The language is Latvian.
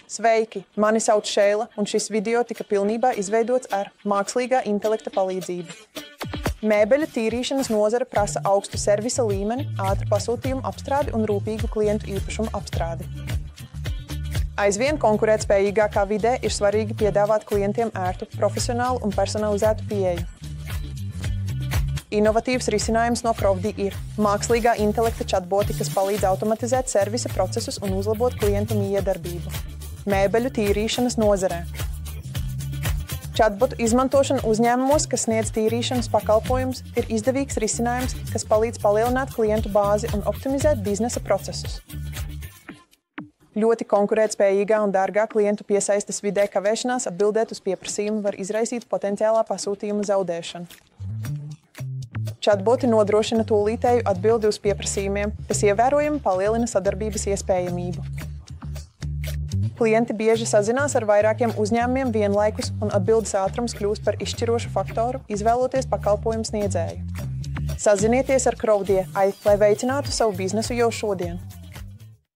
Sveiki! Mani sauc Šeila, un šis video tika pilnībā izveidots ar mākslīgā intelekta palīdzību. Mēbeļu tīrīšanas nozare prasa augstu servisa līmeni, ātru pasūtījumu apstrādi un rūpīgu klientu īpašumu apstrādi. Aizvien konkurētspējīgākā vidē ir svarīgi piedāvāt klientiem ērtu, profesionālu un personalizētu pieeju. Inovatīvs risinājums no Provdi ir mākslīgā intelekta chatboti, kas palīdz automatizēt servisa procesus un uzlabot klientu miedarbību. Mēbeļu tīrīšanas nozarē. Chatbotu izmantošana uzņēmumos, kas sniedz tīrīšanas pakalpojumus, ir izdevīgs risinājums, kas palīdz palielināt klientu bāzi un optimizēt biznesa procesus. Ļoti konkurētspējīgā un dārgā klientu piesaistes vidē kavēšanās atbildēt uz pieprasījumu var izraisīt potenciālā pasūtījuma zaudēšanu. Chatboti nodrošina tūlītēju atbildi uz pieprasījumiem, kas ievērojami palielina sadarbības iespējamību. Klienti bieži sazinās ar vairākiem uzņēmumiem vienlaikus, un atbildes ātrums kļūst par izšķirošu faktoru, izvēloties pakalpojumu sniedzēju. Sazinieties ar Provdi, lai veicinātu savu biznesu jau šodien.